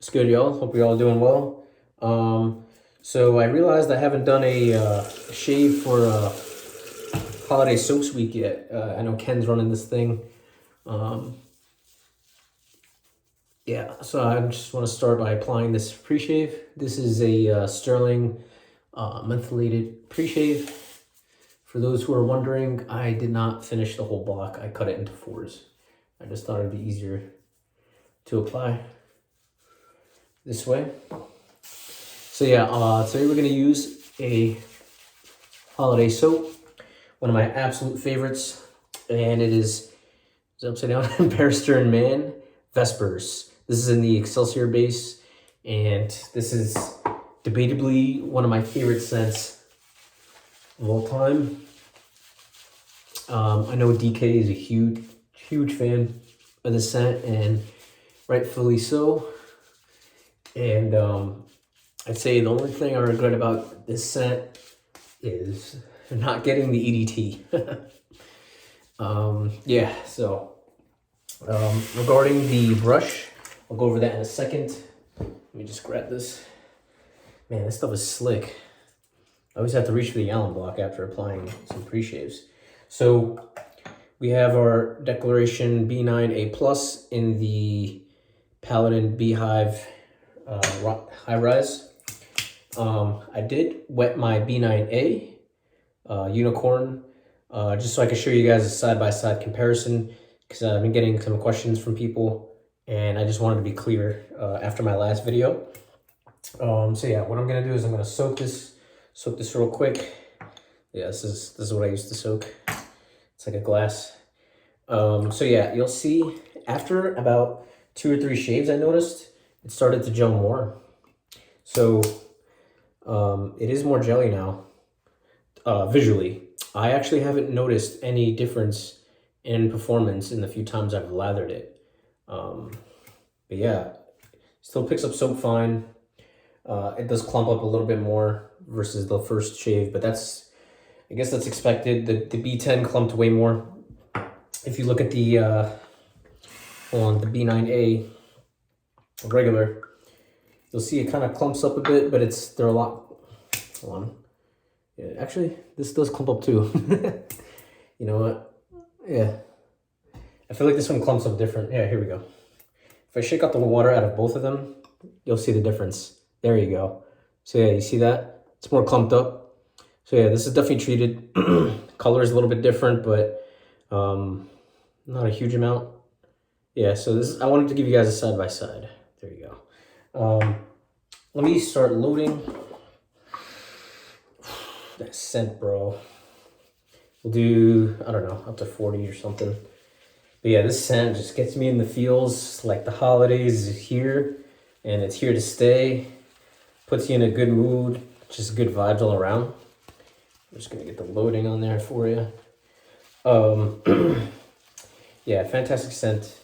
It's good, y'all. Hope you're all doing well. So I realized I haven't done a shave for holiday soaps week yet. I know Ken's running this thing. Yeah, so I just want to start by applying this PreShave. This is a Sterling mentholated PreShave. For those who are wondering, I did not finish the whole block. I cut it into 4s. I just thought it'd be easier to apply this way. So yeah, today we're gonna use a holiday soap, one of my absolute favorites, and it is upside down Barrister and Mann Vespers. This is in the Excelsior base, and this is debatably one of my favorite scents of all time. I know DK is a huge fan of this scent, and rightfully so. And I'd say the only thing I regret about this scent is not getting the EDT. Yeah, so regarding the brush, I'll go over that in a second. Let me just grab this. Man, this stuff is slick. I always have to reach for the Allen block after applying some pre-shaves. So we have our Declaration B9a+ in the Paladin B9a high rise. I did wet my B9a unicorn just so I can show you guys a side-by-side comparison, because I've been getting some questions from people and I just wanted to be clear after my last video. So yeah, what I'm gonna do is I'm gonna soak this real quick. Yeah, this is what I used to soak. It's like a glass. So yeah, you'll see after about 2 or 3 shaves, I noticed it started to gel more. So it is more jelly now, visually. I actually haven't noticed any difference in performance in the few times I've lathered it. But yeah, still picks up soap fine. It does clump up a little bit more versus the first shave, but I guess that's expected. The B10 clumped way more. If you look at the the B9a regular, you'll see it kind of clumps up a bit, but they're a lot. Hold on. Yeah, actually, this does clump up too. You know what? Yeah. I feel like this one clumps up different. Yeah, here we go. If I shake out the water out of both of them, you'll see the difference. There you go. So yeah, you see that? It's more clumped up. So yeah, this is definitely treated. Color is a little bit different, but not a huge amount. Yeah, so I wanted to give you guys a side-by-side. There you go. Let me start loading. That scent, bro. We'll do, I don't know, up to 40 or something. But yeah, this scent just gets me in the feels like the holidays is here and it's here to stay. Puts you in a good mood, just good vibes all around. I'm just gonna get the loading on there for you. Yeah, fantastic scent.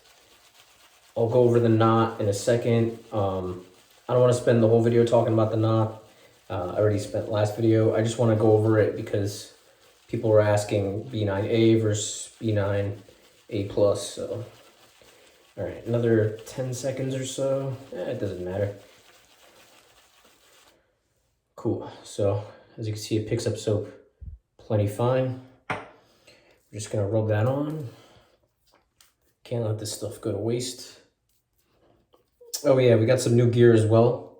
I'll go over the knot in a second. I don't want to spend the whole video talking about the knot. I already spent last video. I just want to go over it because people were asking B9a versus B9a+. So, all right, another 10 seconds or so. It doesn't matter. Cool. So as you can see, it picks up soap plenty fine. We're just gonna rub that on. Can't let this stuff go to waste. Oh yeah, we got some new gear as well.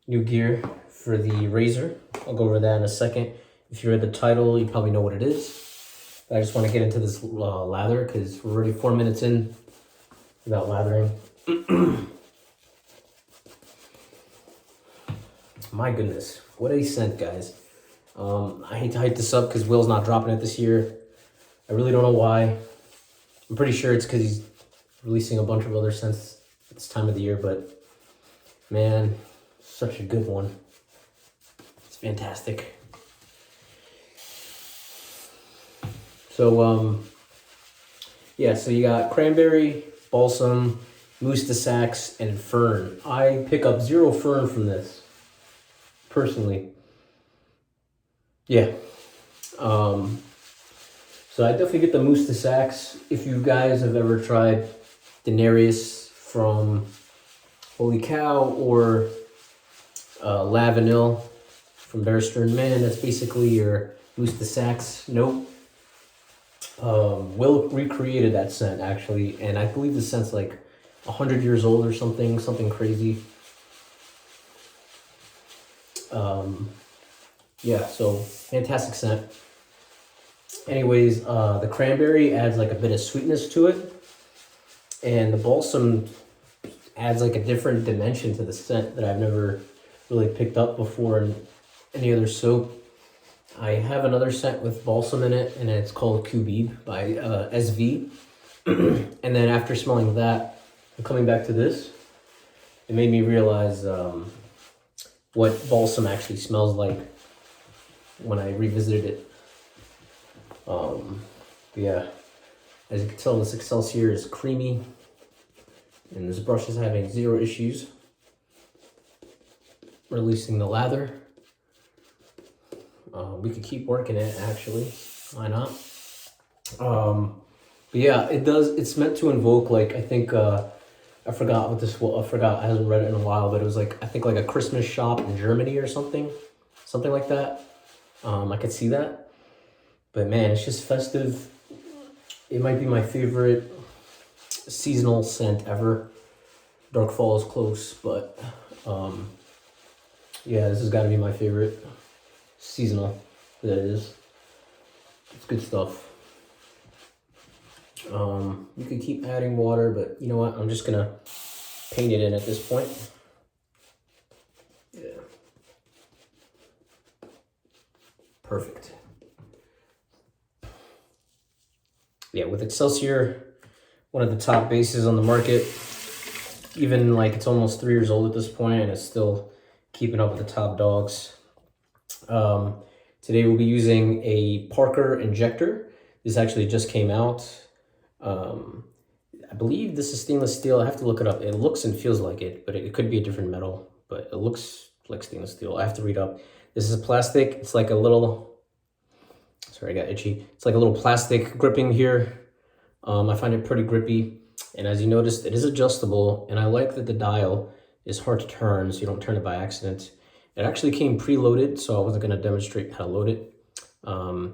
New gear for the razor. I'll go over that in a second. If you read the title, you probably know what it is. But I just want to get into this lather because we're already 4 minutes in without lathering. My goodness, what a scent, guys. I hate to hype this up because Will's not dropping it this year. I really don't know why. I'm pretty sure it's because he's releasing a bunch of other scents this time of the year, but man, such a good one. It's fantastic. So, yeah, so you got cranberry, balsam, mousse de sax, and fern. I pick up 0 fern from this, personally. Yeah. So I definitely get the mousse de sax. If you guys have ever tried Denarius from Holy Cow or La Vanille from Barrister and Mann. That's basically your Loose the Sax note. Will recreated that scent actually, and I believe the scent's like 100 years old or something crazy. Yeah, so fantastic scent. Anyways, the cranberry adds like a bit of sweetness to it, and the balsam adds like a different dimension to the scent that I've never really picked up before in any other soap. I have another scent with balsam in it, and it's called Kubib by SV. And then after smelling that, and coming back to this, it made me realize what balsam actually smells like when I revisited it. But yeah, as you can tell, this Excelsior is creamy, and this brush is having zero issues releasing the lather. We could keep working it actually, why not? But yeah, it's meant to invoke, like, I think, I forgot what this was, I haven't read it in a while, but it was like, I think like a Christmas shop in Germany or something like that. I could see that, but man, it's just festive. It might be my favorite seasonal scent ever. Dark Fall is close, but yeah, this has got to be my favorite seasonal that is. It's good stuff. You could keep adding water, but you know what? I'm just gonna paint it in at this point. Yeah. Perfect. Yeah, with Excelsior, one of the top bases on the market. Even like it's almost 3 years old at this point, and it's still keeping up with the top dogs. Today we'll be using a Parker Injector. This actually just came out. I believe this is stainless steel. I have to look it up. It looks and feels like it, but it could be a different metal, but it looks like stainless steel. I have to read up. This is plastic. It's like a little, sorry, I got itchy. It's like a little plastic gripping here. I find it pretty grippy. And as you noticed, it is adjustable, and I like that the dial is hard to turn, so you don't turn it by accident. It actually came preloaded, so I wasn't going to demonstrate how to load it. But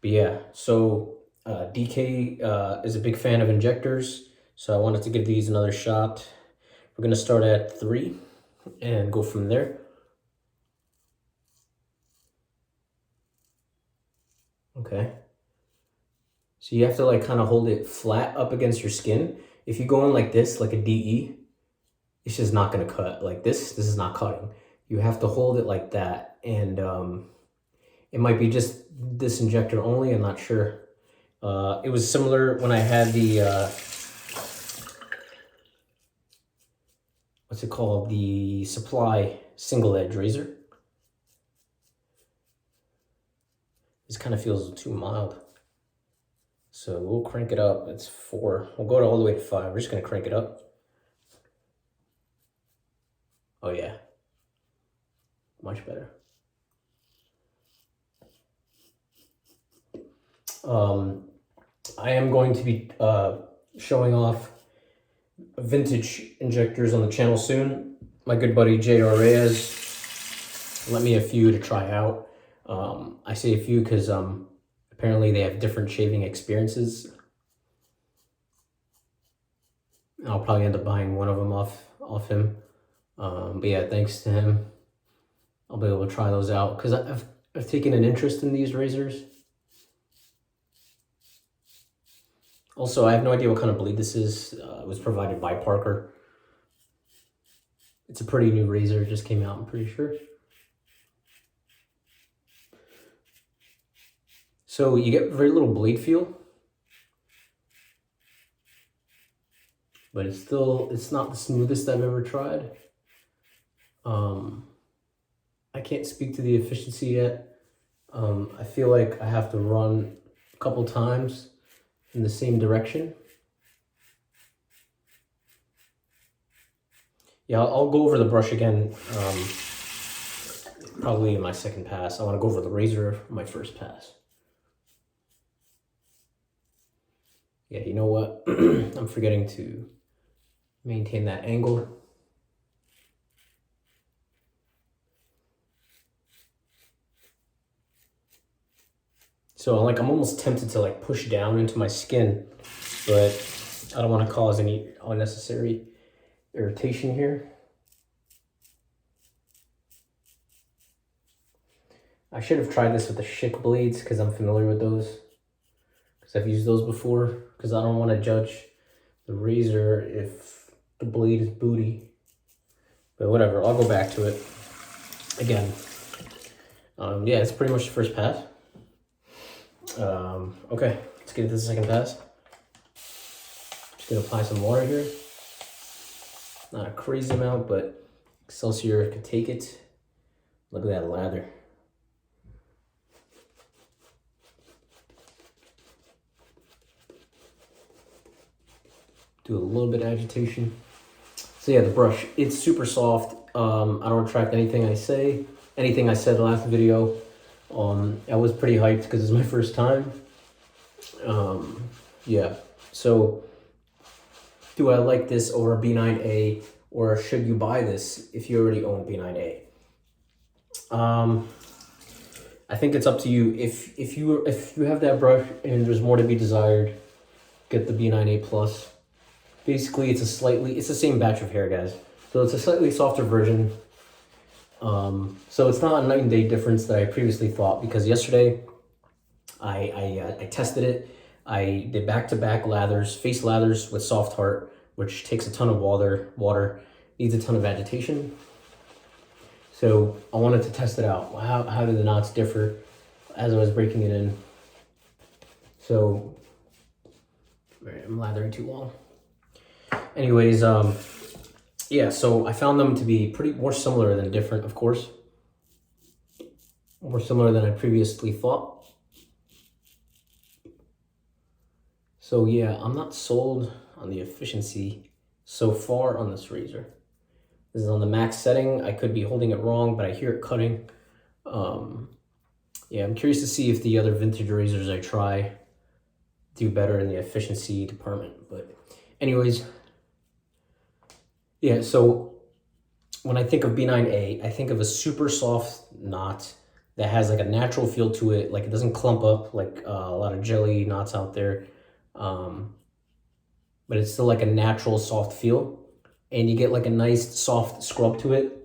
yeah, so DK is a big fan of injectors, so I wanted to give these another shot. We're going to start at 3 and go from there. Okay. So you have to like kind of hold it flat up against your skin. If you go in like this, like a DE, it's just not going to cut. Like this is not cutting. You have to hold it like that, and it might be just this injector only, I'm not sure. It was similar when I had the, what's it called? The Supply single edge razor. This kind of feels too mild. So we'll crank it up. It's 4. We'll go all the way to 5. We're just going to crank it up. Oh yeah. Much better. I am going to be showing off vintage injectors on the channel soon. My good buddy J.R. Reyes lent me a few to try out. I say a few because apparently they have different shaving experiences. I'll probably end up buying one of them off him. But yeah, thanks to him, I'll be able to try those out because I've taken an interest in these razors. Also, I have no idea what kind of blade this is. It was provided by Parker. It's a pretty new razor. It just came out, I'm pretty sure. So you get very little blade feel. But it's not the smoothest I've ever tried. I can't speak to the efficiency yet. I feel like I have to run a couple times in the same direction. Yeah, I'll go over the brush again, probably in my second pass. I want to go over the razor my first pass. Yeah, you know what? I'm forgetting to maintain that angle. So like I'm almost tempted to like push down into my skin, but I don't want to cause any unnecessary irritation here. I should have tried this with the Schick blades because I'm familiar with those. Because I've used those before. Because I don't want to judge the razor if the blade is booty. But whatever, I'll go back to it again. Yeah, it's pretty much the first pass. Okay, let's get into the second pass. Just gonna apply some water here. Not a crazy amount, but Excelsior could take it. Look at that lather. Do a little bit of agitation. So yeah, the brush, it's super soft. I don't retract anything I say. Anything I said in the last video. I was pretty hyped because it's my first time. Yeah, so do I like this over B9A, or should you buy this if you already own B9A? I think it's up to you. If you have that brush and there's more to be desired, get the B9A Plus. Basically, it's the same batch of hair, guys. So it's a slightly softer version. So it's not a night and day difference that I previously thought, because yesterday I tested it. I did back-to-back lathers, face lathers with soft heart, which takes a ton of water, needs a ton of agitation. So I wanted to test it out. How do the knots differ as I was breaking it in? So, I'm lathering too long. Anyways, yeah, so I found them to be more similar than different, of course. More similar than I previously thought. So yeah, I'm not sold on the efficiency so far on this razor. This is on the max setting. I could be holding it wrong, but I hear it cutting. Yeah, I'm curious to see if the other vintage razors I try do better in the efficiency department. But anyways, yeah, so when I think of B9A, I think of a super soft knot that has like a natural feel to it. Like it doesn't clump up like a lot of jelly knots out there. But it's still like a natural soft feel. And you get like a nice soft scrub to it.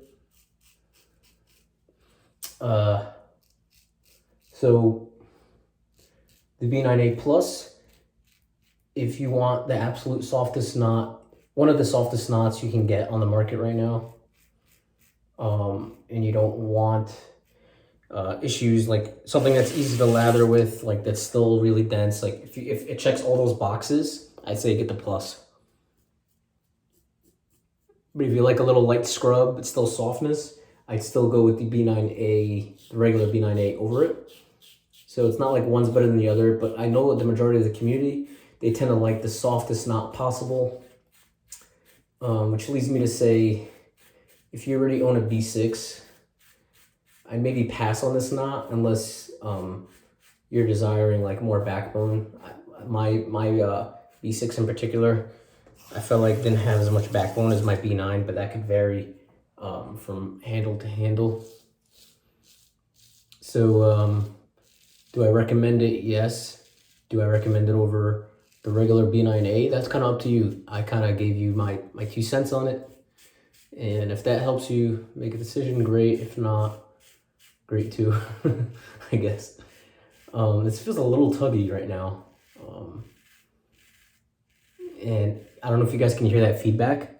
So the B9A Plus, if you want the absolute softest knot, one of the softest knots you can get on the market right now, and you don't want issues like something that's easy to lather with, like that's still really dense, like if it checks all those boxes, I'd say get the Plus. But if you like a little light scrub but still softness, I'd still go with the B9A, the regular B9A over it. So it's not like one's better than the other, but I know the majority of the community, they tend to like the softest knot possible. Which leads me to say, if you already own a B6, I'd maybe pass on this knot unless you're desiring like more backbone. My B6 in particular, I felt like didn't have as much backbone as my B9, but that could vary from handle to handle. So do I recommend it? Yes. Do I recommend it over the regular B9A? That's kind of up to you. I kind of gave you my 2 cents on it. And if that helps you make a decision, great. If not, great too, I guess. This feels a little tuggy right now. And I don't know if you guys can hear that feedback,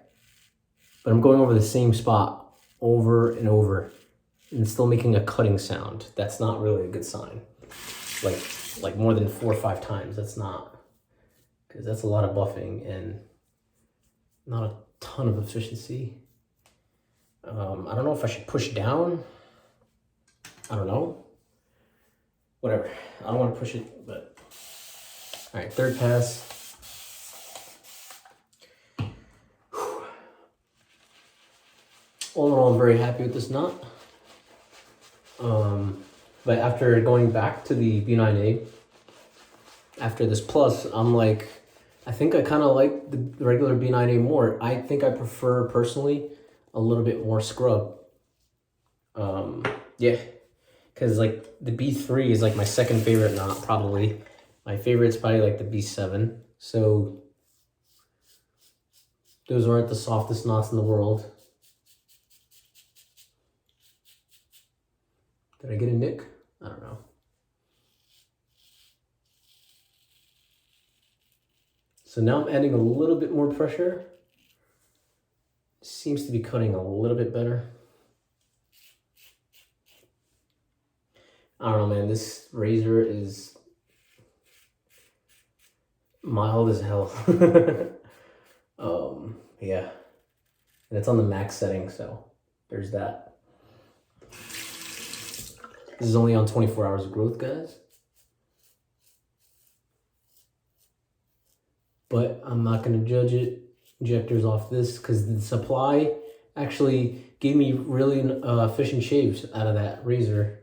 but I'm going over the same spot over and over and still making a cutting sound. That's not really a good sign. Like more than 4 or 5 times, that's not, because that's a lot of buffing and not a ton of efficiency. I don't know if I should push down. I don't know. Whatever. I don't want to push it, but all right, third pass. All in all, I'm very happy with this knot. But after going back to the B9A, after this Plus, I'm like, I think I kind of like the regular B9A more. I think I prefer, personally, a little bit more scrub. Yeah. because like the B3 is like my second favorite knot, probably. My favorite's probably like the B7. So those aren't the softest knots in the world. Did I get a nick? I don't know. So now I'm adding a little bit more pressure. Seems to be cutting a little bit better. I don't know, man. This razor is mild as hell. Yeah. And it's on the max setting, so there's that. This is only on 24 hours of growth, guys. But I'm not going to judge it. Injectors off this because the supply actually gave me really efficient shaves out of that razor.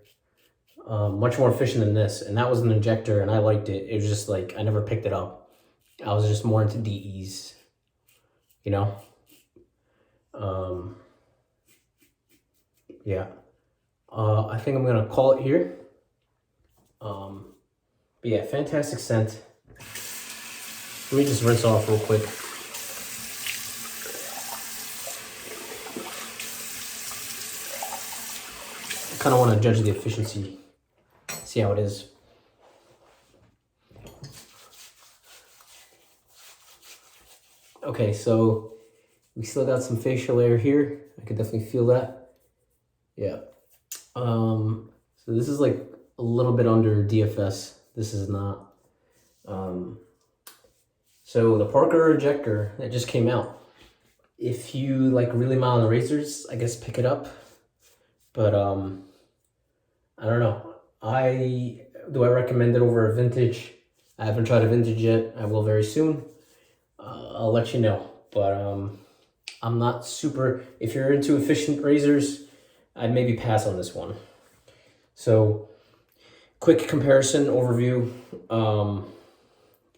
Much more efficient than this. And that was an injector and I liked it. It was just like, I never picked it up. I was just more into DEs, you know? Yeah. I think I'm going to call it here. But yeah, fantastic scent. Let me just rinse off real quick. I kind of want to judge the efficiency, see how it is. Okay, so we still got some facial layer here. I could definitely feel that. Yeah. So this is like a little bit under DFS. This is not. So the Parker Injector that just came out. If you like really mild on razors, I guess pick it up. But I don't know. Do I recommend it over a vintage? I haven't tried a vintage yet. I will very soon. I'll let you know. But I'm not super. If you're into efficient razors, I'd maybe pass on this one. So quick comparison overview.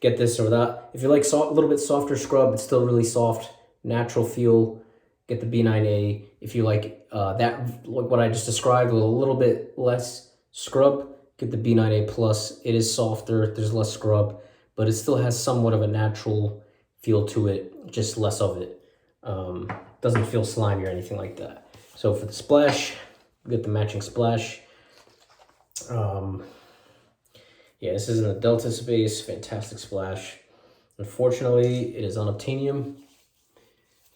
Get this or that. If you like a little bit softer scrub, it's still really soft, natural feel, get the B9a. If you like that, like what I just described with a little bit less scrub, get the B9a plus. It is softer, there's less scrub, but it still has somewhat of a natural feel to it, just less of it. Doesn't feel slimy or anything like that. So for the splash, get the matching splash. Yeah, this is in the Delta space, fantastic splash. Unfortunately, it is unobtainium,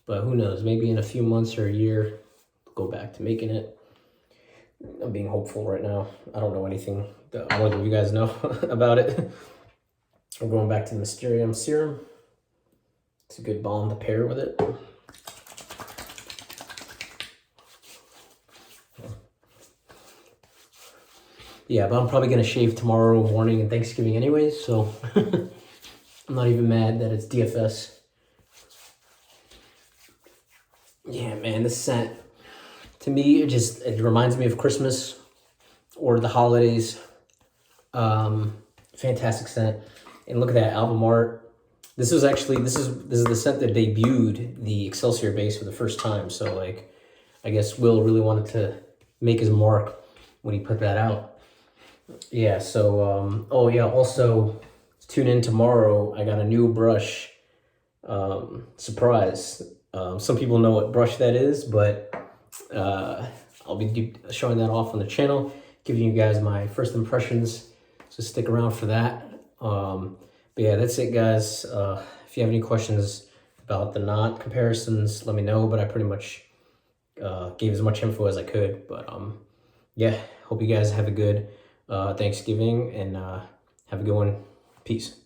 but who knows, maybe in a few months or a year, we'll go back to making it. I'm being hopeful right now. I don't know anything more than you guys know about it. We're going back to the Mysterium Serum. It's a good balm to pair with it. Yeah, but I'm probably going to shave tomorrow morning and Thanksgiving anyways, so I'm not even mad that it's DFS. Yeah, man, this scent, to me, it reminds me of Christmas or the holidays. Fantastic scent. And look at that album art. This is the scent that debuted the Excelsior base for the first time. So like, I guess Will really wanted to make his mark when he put that out. Yeah, so, oh yeah, also tune in tomorrow. I got a new brush, surprise. Some people know what brush that is, but I'll be showing that off on the channel, giving you guys my first impressions, so stick around for that. But yeah, that's it, guys. If you have any questions about the knot comparisons, let me know, but I pretty much gave as much info as I could. But yeah, hope you guys have a good Thanksgiving, and have a good one. Peace.